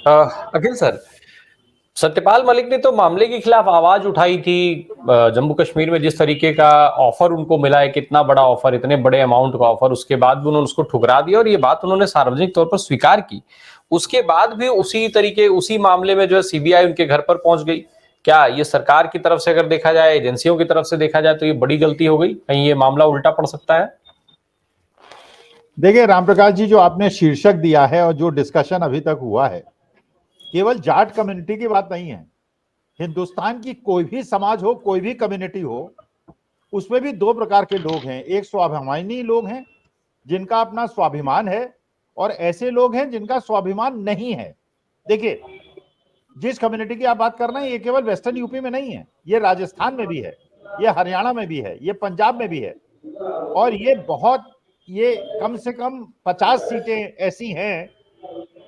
अखिल sir, Satyapal Malik ने तो मामले के खिलाफ आवाज उठाई थी। जम्मू कश्मीर में जिस तरीके का ऑफर उनको मिला है, कितना बड़ा ऑफर, इतने बड़े अमाउंट का ऑफर, उसके बाद भी उन्होंने उसको ठुकरा दिया और ये बात उन्होंने सार्वजनिक तौर पर स्वीकार की। उसके बाद भी उसी मामले में जो है सीबीआई उनके घर पर पहुंच गई। क्या ये सरकार की तरफ से अगर देखा जाए, एजेंसियों की तरफ से देखा जाए, तो ये बड़ी गलती हो गई? कहीं ये मामला उल्टा पड़ सकता है? देखिए रामप्रकाश जी, जो आपने शीर्षक दिया है और जो डिस्कशन अभी तक हुआ है, केवल जाट कम्युनिटी की बात नहीं है। हिंदुस्तान की कोई भी समाज हो, कोई भी कम्युनिटी हो, उसमें भी दो प्रकार के लोग हैं। एक स्वाभिमानी लोग हैं जिनका अपना स्वाभिमान है, और ऐसे लोग हैं जिनका स्वाभिमान नहीं है। देखिए, जिस कम्युनिटी की आप बात कर रहे हैं, ये केवल वेस्टर्न यूपी में नहीं है, ये राजस्थान में भी है, ये हरियाणा में भी है, ये पंजाब में भी है, और ये कम से कम 50 सीटें ऐसी हैं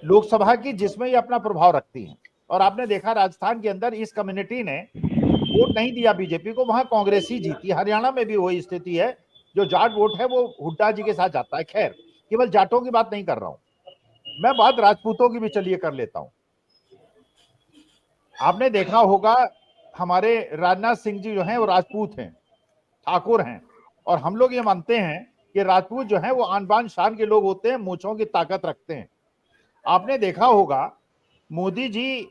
लोकसभा की जिसमें ये अपना प्रभाव रखती हैं। और आपने देखा राजस्थान के अंदर इस कम्युनिटी ने वोट नहीं दिया बीजेपी को, वहां कांग्रेस ही जीती। हरियाणा में भी वही स्थिति है, जो जाट वोट है वो हुड्डा जी के साथ जाता है। खैर, केवल जाटों की बात नहीं कर रहा हूं मैं, बात राजपूतों की भी चलिए कर लेता हूं। आपने देखा होगा, हमारे राजनाथ सिंह जी जो हैं वो राजपूत हैं, ठाकुर हैं, और हम लोग ये मानते हैं कि राजपूत जो हैं वो आन बान शान के लोग होते हैं, मूंछों की ताकत रखते हैं। आपने देखा होगा, मोदी जी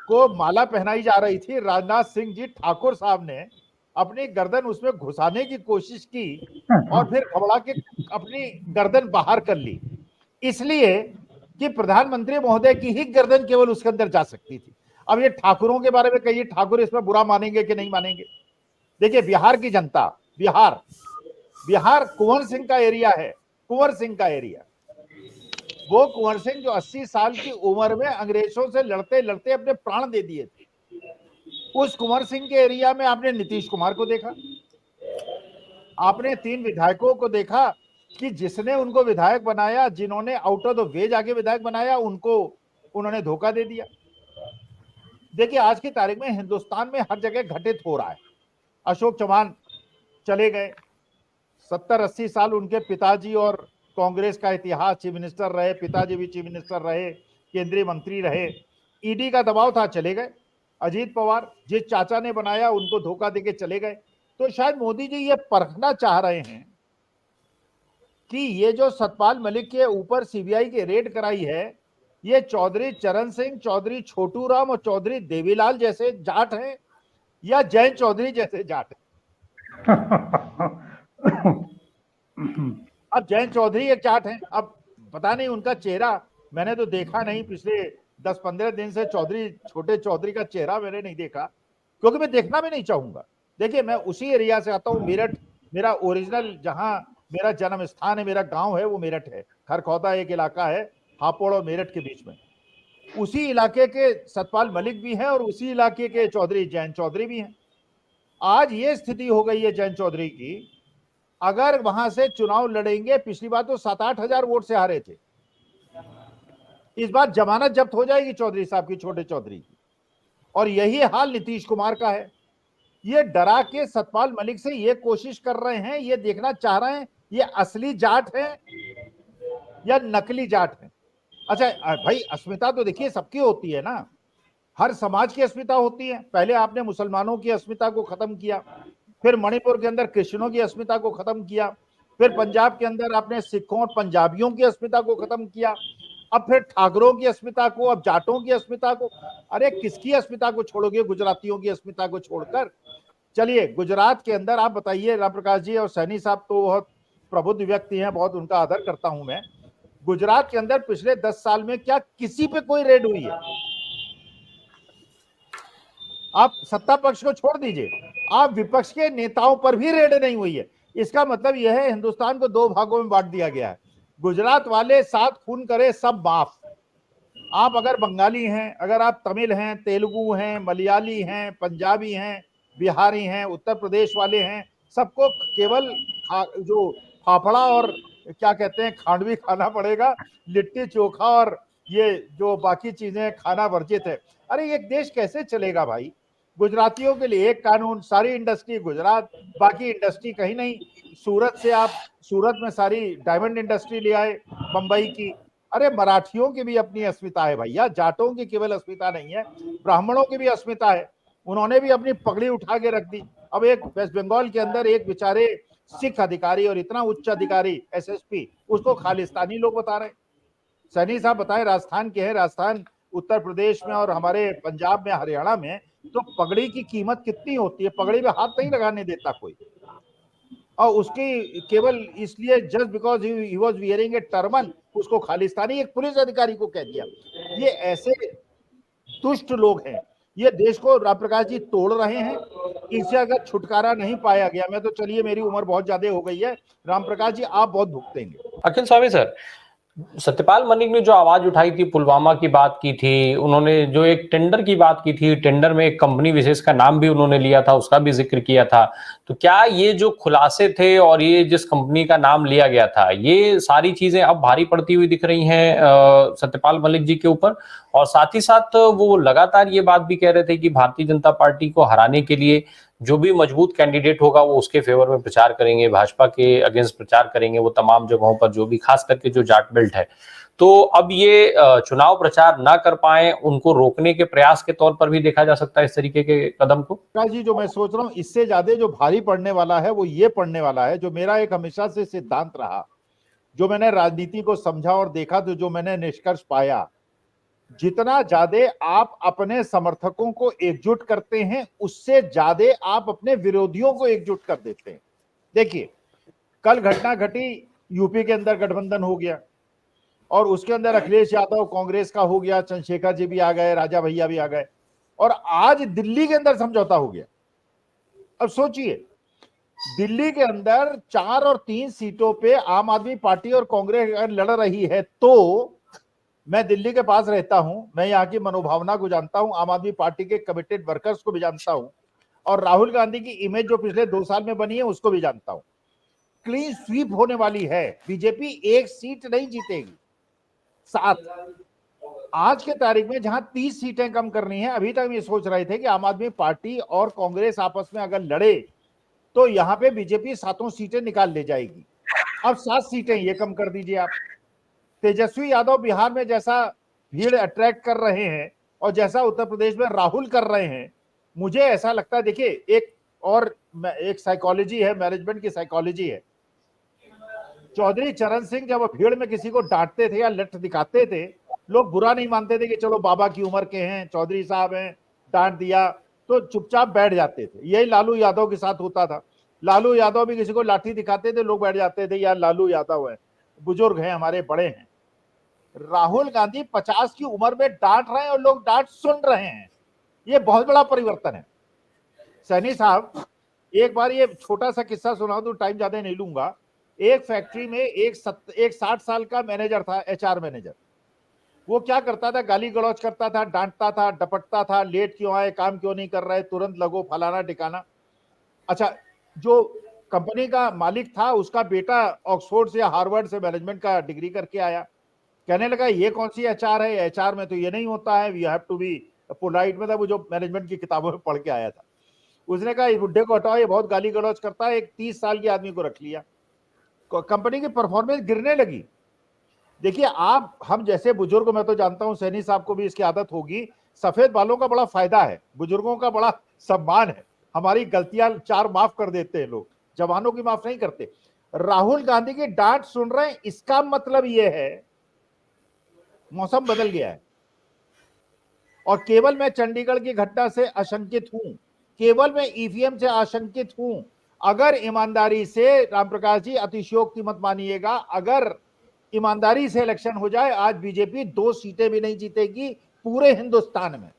को माला पहनाई जा रही थी, राजनाथ सिंह जी ठाकुर साहब ने अपनी गर्दन उसमें घुसाने की कोशिश की और फिर घबरा के अपनी गर्दन बाहर कर ली, इसलिए कि प्रधानमंत्री महोदय की ही गर्दन केवल उसके अंदर जा सकती थी। अब ये ठाकुरों के बारे में कहिए, ठाकुर इसमें बुरा मानेंगे कि नहीं मानेंगे? देखिए, बिहार की जनता, बिहार कुंवर सिंह का एरिया है, कुंवर सिंह का एरिया। वो कुंवर सिंह जो 80 साल की उम्र में अंग्रेजों से लड़ते लड़ते अपने प्राण दे दिए थे, उस कुंवर सिंह के एरिया में आपने नीतीश कुमार को देखा, आपने 3 विधायकों को देखा कि जिसने उनको विधायक बनाया, जिन्होंने आउट ऑफ द वे जाके विधायक बनाया, उनको उन्होंने धोखा दे दिया। देखिए, आज की तारीख में हिंदुस्तान में हर जगह घटित हो रहा है। अशोक चौहान चले गए, 70-80 साल उनके पिताजी और कांग्रेस का इतिहास, चीफ मिनिस्टर रहे, पिताजी भी चीफ मिनिस्टर रहे, केंद्रीय मंत्री रहे, ईडी का दबाव था, चले गए। अजीत पवार, जिस चाचा ने बनाया उनको धोखा देके चले गए। तो शायद मोदी जी ये परखना चाह रहे हैं कि ये जो सतपाल मलिक के ऊपर सीबीआई की रेड कराई है, ये चौधरी चरण सिंह, चौधरी छोटू राम और चौधरी देवीलाल जैसे जाट हैं या जैन चौधरी जैसे जाट हैं? अब जैन चौधरी एक जाट हैं, अब पता नहीं उनका चेहरा मैंने तो देखा नहीं, पिछले 10-15 दिन से चौधरी, छोटे चौधरी का चेहरा मैंने नहीं देखा, क्योंकि मैं देखना भी नहीं चाहूंगा। देखिए, मैं उसी एरिया से आता हूँ, मेरठ मेरा ओरिजिनल, जहां मेरा जन्म स्थान है, मेरा गांव है, वो मेरठ है। खरखौदा एक इलाका है हापुड़ और मेरठ के बीच में, उसी इलाके के सतपाल मलिक भी हैं और उसी इलाके के चौधरी जैन चौधरी भी हैं। आज ये स्थिति हो गई है जैन चौधरी की, अगर वहां से चुनाव लड़ेंगे, पिछली बार तो 7-8 हजार वोट से हारे थे, इस बार जमानत जब्त हो जाएगी चौधरी साहब की, छोटे चौधरी की। और यही हाल नीतीश कुमार का है। ये डरा के सतपाल मलिक से ये कोशिश कर रहे हैं, ये देखना चाह रहे हैं ये असली जाट है या नकली जाट है। अच्छा भाई, अस्मिता तो देखिए सबकी होती है ना, हर समाज की अस्मिता होती है। पहले आपने मुसलमानों की अस्मिता को खत्म किया, फिर मणिपुर के अंदर क्रिश्चियनों की अस्मिता को खत्म किया, फिर पंजाब के अंदर आपने सिखों और पंजाबियों की अस्मिता को खत्म किया, अब फिर ठाकरों की अस्मिता को, अब जाटों की अस्मिता को। अरे किसकी अस्मिता को छोड़ोगे? गुजरातियों की अस्मिता को छोड़कर। चलिए, गुजरात के अंदर आप बताइए, राम प्रकाश जी और सैनी साहब तो बहुत प्रबुद्ध व्यक्ति हैं, बहुत उनका आदर करता हूं मैं। गुजरात के अंदर पिछले 10 साल में क्या किसी पे कोई रेड हुई है? आप सत्ता पक्ष को छोड़ दीजिए, आप विपक्ष के नेताओं पर भी रेड नहीं हुई है। इसका मतलब यह है हिंदुस्तान को 2 भागों में बांट दिया गया है। गुजरात वाले 7 खून करे सब माफ। आप अगर बंगाली हैं, अगर आप तमिल हैं, तेलुगु हैं, मलयाली हैं, पंजाबी हैं, बिहारी हैं, उत्तर प्रदेश वाले हैं, सबको केवल जो फाफड़ा और क्या कहते हैं खांडवी खाना पड़ेगा, लिट्टी चोखा और ये जो बाकी चीजें खाना वर्जित है। अरे ये देश कैसे चलेगा भाई? गुजरातियों के लिए एक कानून, सारी इंडस्ट्री गुजरात, बाकी इंडस्ट्री कहीं नहीं। सूरत से आप, सूरत में सारी डायमंड इंडस्ट्री ले आए, बंबई की। अरे मराठियों की भी अपनी अस्मिता है भैया, जाटों की केवल अस्मिता नहीं है, ब्राह्मणों की भी अस्मिता है। उन्होंने भी अपनी पगड़ी उठा के रख दी। अब एक वेस्ट बंगाल के अंदर एक बेचारे सिख अधिकारी और इतना उच्च अधिकारी एसएसपी, उसको खालिस्तानी लोग बता रहे हैं। सैनी साहब बताएं, राजस्थान के हैं, राजस्थान उत्तर प्रदेश में और हमारे पंजाब में, हरियाणा में तो पगड़ी की कीमत कितनी होती है, पगड़ी पे हाथ नहीं लगाने देता कोई। और उसकी केवल इसलिए just because he was wearing A turban उसको खालिस्तानी एक पुलिस अधिकारी को कह दिया। ये ऐसे दुष्ट लोग हैं, ये देश को राम प्रकाश जी तोड़ रहे हैं। इससे अगर छुटकारा नहीं पाया गया, मैं तो चलिए मेरी उम्र बहुत ज्यादा हो गई है, राम प्रकाश जी आप बहुत भुगतेंगे। अखिल स्वामी सर, सत्यपाल मलिक ने जो आवाज उठाई थी, पुलवामा की बात की थी, उन्होंने जो एक टेंडर की बात की थी, टेंडर में एक कंपनी विशेष का नाम भी उन्होंने लिया था, उसका भी जिक्र किया था। तो क्या ये जो खुलासे थे और ये जिस कंपनी का नाम लिया गया था, ये सारी चीजें अब भारी पड़ती हुई दिख रही हैं सत्यपाल मलिक जी के ऊपर? और साथ ही साथ वो लगातार ये बात भी कह रहे थे कि भारतीय जनता पार्टी को हराने के लिए जो भी मजबूत कैंडिडेट होगा वो उसके फेवर में प्रचार करेंगे, भाजपा के अगेंस्ट प्रचार करेंगे वो तमाम जगहों पर, जो भी खास करके जो जाट बेल्ट है। तो अब ये चुनाव प्रचार ना कर पाए, उनको रोकने के प्रयास के तौर पर भी देखा जा सकता है इस तरीके के कदम को? जी जो मैं सोच रहा हूँ इससे ज्यादा जो भारी पड़ने वाला है वो ये पड़ने वाला है, जो मेरा एक हमेशा से सिद्धांत रहा, जो मैंने राजनीति को समझा और देखा, तो जो मैंने निष्कर्ष पाया, जितना ज्यादा आप अपने समर्थकों को एकजुट करते हैं उससे ज्यादा आप अपने विरोधियों को एकजुट कर देते हैं। देखिए कल घटना घटी, यूपी के अंदर गठबंधन हो गया और उसके अंदर अखिलेश यादव कांग्रेस का हो गया, चंद्रशेखर जी भी आ गए, राजा भैया भी आ गए, और आज दिल्ली के अंदर समझौता हो गया। अब सोचिए दिल्ली के अंदर 4 और 3 सीटों पे आम आदमी पार्टी और कांग्रेस अगर लड़ रही है, तो मैं दिल्ली के पास रहता हूं, मैं यहाँ की मनोभावना को जानता हूं, आम आदमी पार्टी के कमिटेड वर्कर्स को भी जानता हूं, और राहुल गांधी की इमेज जो पिछले 2 साल में बनी है उसको भी जानता हूं। क्लीन स्वीप होने वाली है, बीजेपी एक सीट नहीं जीतेगी। 7 आज के तारीख में जहां 30 सीटें कम करनी है, अभी तक ये सोच रहे थे कि आम आदमी पार्टी और कांग्रेस आपस में अगर लड़े तो यहां पे बीजेपी 7 सीटें निकाल ले जाएगी। अब 7 सीटें ये कम कर दीजिए आप। तेजस्वी यादव बिहार में जैसा भीड़ अट्रैक्ट कर रहे हैं और जैसा उत्तर प्रदेश में राहुल कर रहे हैं, मुझे ऐसा लगता है, देखिए एक साइकोलॉजी है, मैनेजमेंट की साइकोलॉजी है। चौधरी चरण सिंह जब भीड़ में किसी को डांटते थे या लठ दिखाते थे, लोग बुरा नहीं मानते थे कि चलो बाबा की उम्र के हैं, चौधरी साहब हैं, डांट दिया तो चुपचाप बैठ जाते थे। यही लालू यादव के साथ होता था। लालू यादव भी किसी को लाठी दिखाते थे, लोग बैठ जाते थे, यार लालू यादव है, बुजुर्ग हैं, हमारे बड़े हैं। राहुल गांधी 50 की उम्र में डांट रहे हैं और लोग डांट सुन रहे हैं, ये बहुत बड़ा परिवर्तन है। सैनी साहब एक बार ये छोटा सा किस्सा सुना दूं, टाइम ज्यादा नहीं लूंगा। एक फैक्ट्री में एक 60 साल का मैनेजर था, एचआर मैनेजर। वो क्या करता था, गाली गलौज करता था, डांटता था, डपटता था, लेट क्यों आए, काम क्यों नहीं कर रहे, तुरंत लगो, फलाना ठिकाना। अच्छा, जो कंपनी का मालिक था उसका बेटा ऑक्सफोर्ड से या हार्वर्ड से मैनेजमेंट का डिग्री करके आया। कहने लगा ये कौन सी एचआर है, एचआर में तो ये नहीं होता है, you have to be polite, में था वो जो मैनेजमेंट की किताबों में पढ़ के आया था। उसने कहा इस बुड्ढे को हटाओ, ये बहुत गाली गलौज करता है। एक 30 साल के आदमी को रख लिया, कंपनी की परफॉर्मेंस गिरने लगी। देखिए हम जैसे बुजुर्ग, मैं तो जानता हूं सैनी साहब को भी इसकी आदत होगी, सफेद बालों का बड़ा फायदा है, बुजुर्गों का बड़ा सम्मान है, हमारी गलतियां 4 माफ कर देते हैं लोग, जवानों की माफ नहीं करते। राहुल गांधी की डांट सुन रहे हैं, इसका मतलब यह है मौसम बदल गया है। और केवल मैं चंडीगढ़ की घटना से आशंकित हूं, केवल मैं ईवीएम से आशंकित हूं। अगर ईमानदारी से, राम प्रकाश जी अतिशयोक्ति मत मानिएगा, अगर ईमानदारी से इलेक्शन हो जाए, आज बीजेपी 2 सीटें भी नहीं जीतेगी पूरे हिंदुस्तान में,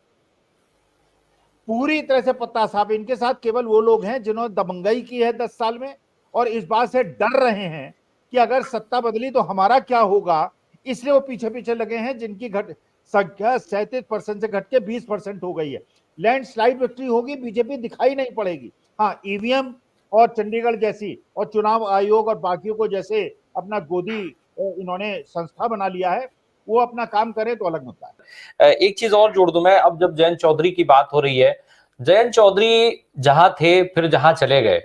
पूरी तरह से पत्ता साफ। इनके साथ केवल वो लोग हैं जिन्होंने दबंगई की है 10 साल में और इस बात से डर रहे हैं कि अगर सत्ता बदली तो हमारा क्या होगा, इसलिए वो पीछे पीछे लगे हैं, जिनकी संख्या 37% से घट के 20% हो गई है। लैंडस्लाइड विक्ट्री होगी, बीजेपी दिखाई नहीं पड़ेगी। हाँ, ईवीएम और चंडीगढ़ जैसी और चुनाव आयोग और बाकियों को जैसे अपना गोदी इन्होंने संस्था बना लिया है, वो अपना काम करे तो अलग मुद्दा है। एक चीज और जोड़ दूं मैं, अब जब जयंत चौधरी की बात हो रही है, जयंत चौधरी जहां थे फिर जहां चले गए,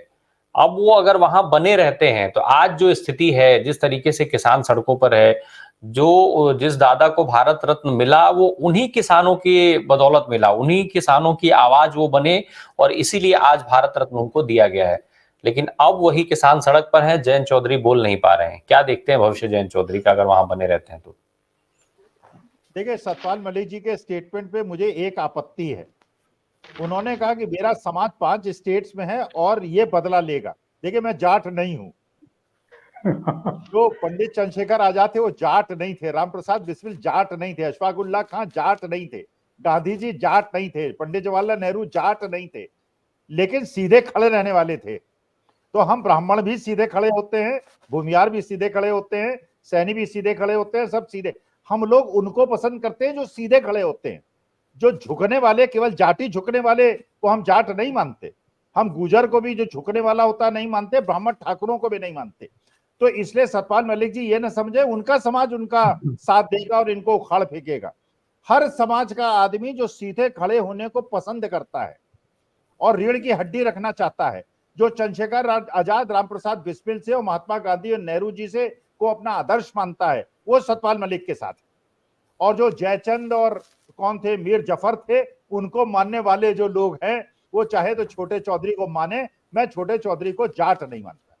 अब वो अगर वहां बने रहते हैं तो आज जो स्थिति है, जिस तरीके से किसान सड़कों पर है, जो जिस दादा को भारत रत्न मिला वो उन्हीं किसानों की बदौलत मिला, उन्हीं किसानों की आवाज वो बने और इसीलिए आज भारत रत्न उनको दिया गया है। लेकिन अब वही किसान सड़क पर हैं, जयंत चौधरी बोल नहीं पा रहे हैं। क्या देखते हैं भविष्य जयंत चौधरी का अगर वहां बने रहते हैं तो? देखिए, सतपाल मलिक जी के स्टेटमेंट पे मुझे एक आपत्ति है। उन्होंने कहा कि मेरा समाज 5 स्टेट्स में है और ये बदला लेगा। देखिए, मैं जाट नहीं हूं। जो पंडित चंद्रशेखर आजाद थे वो जाट नहीं थे, रामप्रसाद बिस्मिल जाट नहीं थे, अशफाक उल्लाह खां जाट नहीं थे, गांधी जी जाट नहीं थे, पंडित जवाहरलाल नेहरू जाट नहीं थे, लेकिन सीधे खड़े रहने वाले थे। तो हम ब्राह्मण भी सीधे खड़े होते हैं, भूमियार भी सीधे खड़े होते हैं, सैनी भी सीधे खड़े होते हैं, सब सीधे। हम लोग उनको पसंद करते हैं जो सीधे खड़े होते हैं। जो झुकने वाले, केवल जाति झुकने वाले को हम जाट नहीं मानते। हम गुजर को भी जो झुकने वाला होता नहीं मानते, ब्राह्मण ठाकुरों को भी नहीं मानते। तो इसलिए सतपाल मलिक जी ये ना समझे उनका समाज उनका साथ देगा और इनको उखाड़ फेंकेगा। हर समाज का आदमी जो सीधे खड़े होने को पसंद करता है और रीढ़ की हड्डी रखना चाहता है, जो चंद्रशेखर आजाद, रामप्रसाद बिस्मिल से और महात्मा गांधी और नेहरू जी से को अपना आदर्श मानता है, वो सतपाल मलिक के साथ है। और जो जयचंद और कौन थे, मीर जफर थे, उनको मानने वाले जो लोग हैं वो चाहे तो छोटे चौधरी को माने। मैं छोटे चौधरी को जाट नहीं मानता।